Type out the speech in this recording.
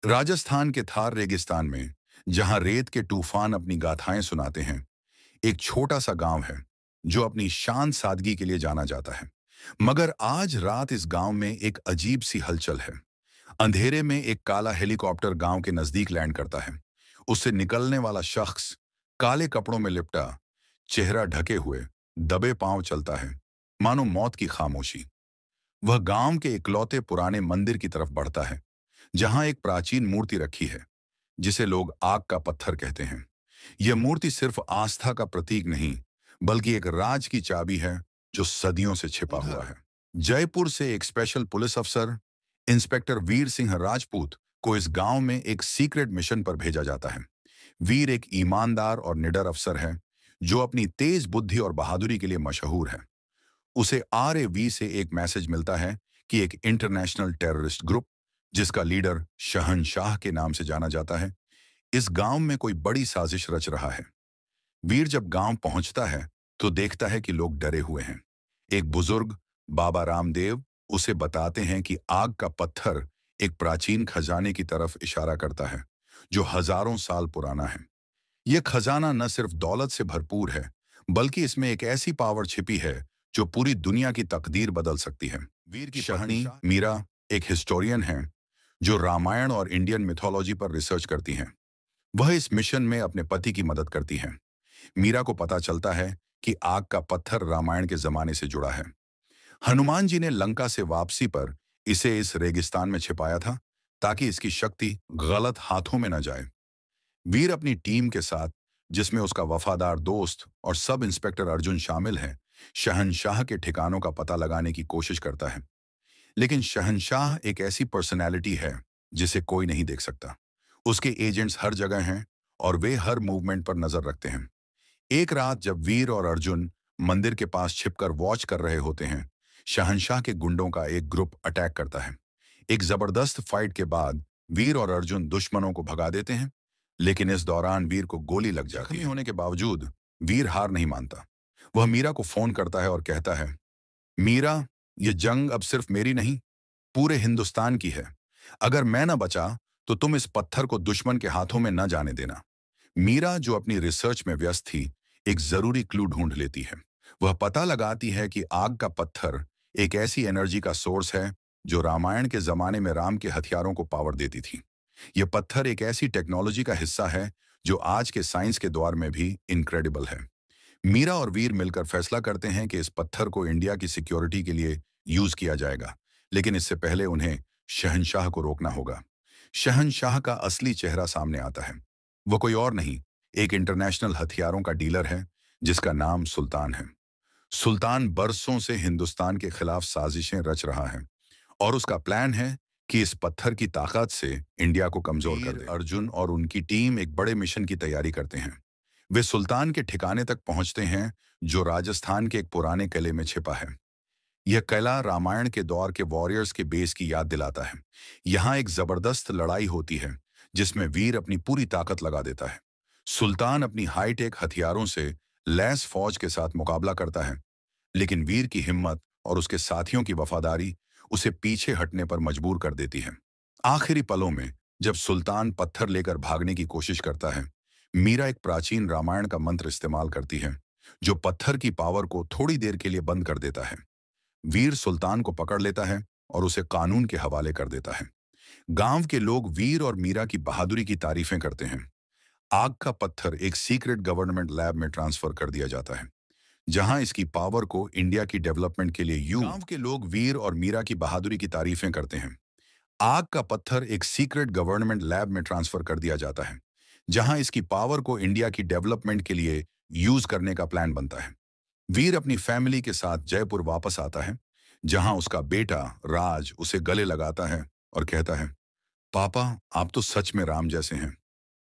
राजस्थान के थार रेगिस्तान में, जहां रेत के तूफान अपनी गाथाएं सुनाते हैं, एक छोटा सा गांव है जो अपनी शांत सादगी के लिए जाना जाता है। मगर आज रात इस गांव में एक अजीब सी हलचल है। अंधेरे में एक काला हेलीकॉप्टर गांव के नजदीक लैंड करता है। उससे निकलने वाला शख्स काले कपड़ों में लिपटा, चेहरा ढके हुए, दबे पांव चलता है, मानो मौत की खामोशी। वह गांव के इकलौते पुराने मंदिर की तरफ बढ़ता है, जहां एक प्राचीन मूर्ति रखी है जिसे लोग आग का पत्थर कहते हैं। यह मूर्ति सिर्फ आस्था का प्रतीक नहीं, बल्कि एक राज की चाबी है जो सदियों से छिपा हुआ है। जयपुर से एक स्पेशल पुलिस अफसर, इंस्पेक्टर वीर सिंह राजपूत, को इस गांव में एक सीक्रेट मिशन पर भेजा जाता है। वीर एक ईमानदार और निडर अफसर है जो अपनी तेज बुद्धि और बहादुरी के लिए मशहूर है। उसे आरएवी से एक मैसेज मिलता है कि एक इंटरनेशनल टेररिस्ट ग्रुप, जिसका लीडर शहनशाह के नाम से जाना जाता है, इस गांव में कोई बड़ी साजिश रच रहा है। वीर जब गांव पहुंचता है तो देखता है कि लोग डरे हुए हैं। एक बुजुर्ग, बाबा रामदेव, उसे बताते हैं कि आग का पत्थर एक प्राचीन खजाने की तरफ इशारा करता है जो हजारों साल पुराना है। यह खजाना न सिर्फ दौलत से भरपूर है, बल्कि इसमें एक ऐसी पावर छिपी है जो पूरी दुनिया की तकदीर बदल सकती है। वीर की पत्नी मीरा एक हिस्टोरियन है जो रामायण और इंडियन मिथोलॉजी पर रिसर्च करती हैं। वह इस मिशन में अपने पति की मदद करती हैं। मीरा को पता चलता है कि आग का पत्थर रामायण के जमाने से जुड़ा है। हनुमान जी ने लंका से वापसी पर इसे इस रेगिस्तान में छिपाया था ताकि इसकी शक्ति गलत हाथों में न जाए। वीर अपनी टीम के साथ, जिसमें उसका वफादार दोस्त और सब इंस्पेक्टर अर्जुन शामिल हैं, शहनशाह के ठिकानों का पता लगाने की कोशिश करता है। लेकिन शहनशाह एक ऐसी पर्सनैलिटी है जिसे कोई नहीं देख सकता। उसके एजेंट्स हर जगह हैं और वे हर मूवमेंट पर नजर रखते हैं। एक रात जब वीर और अर्जुन मंदिर के पास छिपकर वॉच कर रहे होते हैं, शहनशाह के गुंडों का एक ग्रुप अटैक करता है। एक जबरदस्त फाइट के बाद वीर और अर्जुन दुश्मनों को भगा देते हैं, लेकिन इस दौरान वीर को गोली लग जाती है। होने के बावजूद वीर हार नहीं मानता। वह मीरा को फोन करता है और कहता है, मीरा, यह जंग अब सिर्फ मेरी नहीं, पूरे हिंदुस्तान की है। अगर मैं न बचा तो तुम इस पत्थर को दुश्मन के हाथों में न जाने देना। मीरा, जो अपनी रिसर्च में व्यस्त थी, एक जरूरी क्लू ढूंढ लेती है। वह पता लगाती है कि आग का पत्थर एक ऐसी एनर्जी का सोर्स है जो रामायण के जमाने में राम के हथियारों को पावर देती थी। यह पत्थर एक ऐसी टेक्नोलॉजी का हिस्सा है जो आज के साइंस के दौर में भी इनक्रेडिबल है। मीरा और वीर मिलकर फैसला करते हैं कि इस पत्थर को इंडिया की सिक्योरिटी के लिए यूज किया जाएगा, लेकिन इससे पहले उन्हें शहनशाह को रोकना होगा। शहनशाह का असली चेहरा सामने आता है। वो कोई और नहीं, एक इंटरनेशनल हथियारों का डीलर है जिसका नाम सुल्तान है। सुल्तान बरसों से हिंदुस्तान के खिलाफ साजिशें रच रहा है और उसका प्लान है कि इस पत्थर की ताकत से इंडिया को कमजोर कर दे। अर्जुन और उनकी टीम एक बड़े मिशन की तैयारी करते हैं। वे सुल्तान के ठिकाने तक पहुंचते हैं जो राजस्थान के एक पुराने किले में छिपा है। यह किला रामायण के दौर के वॉरियर्स के बेस की याद दिलाता है। यहाँ एक जबरदस्त लड़ाई होती है जिसमें वीर अपनी पूरी ताकत लगा देता है। सुल्तान अपनी हाईटेक हथियारों से लैस फौज के साथ मुकाबला करता है, लेकिन वीर की हिम्मत और उसके साथियों की वफादारी उसे पीछे हटने पर मजबूर कर देती है। आखिरी पलों में जब सुल्तान पत्थर लेकर भागने की कोशिश करता है, मीरा एक प्राचीन रामायण का मंत्र इस्तेमाल करती है जो पत्थर की पावर को थोड़ी देर के लिए बंद कर देता है। वीर सुल्तान को पकड़ लेता है और उसे कानून के हवाले कर देता है। गांव के लोग वीर और मीरा की बहादुरी की तारीफें करते हैं। आग का पत्थर एक सीक्रेट गवर्नमेंट लैब में ट्रांसफर कर दिया जाता है, जहां इसकी पावर को इंडिया की डेवलपमेंट के लिए गांव के लोग वीर और मीरा की बहादुरी की तारीफें करते हैं। आग का पत्थर एक सीक्रेट गवर्नमेंट लैब में ट्रांसफर कर दिया जाता है, जहां इसकी पावर को इंडिया की डेवलपमेंट के लिए यूज करने का प्लान बनता है। वीर अपनी फैमिली के साथ जयपुर वापस आता है, जहां उसका बेटा राज उसे गले लगाता है और कहता है, पापा, आप तो सच में राम जैसे हैं।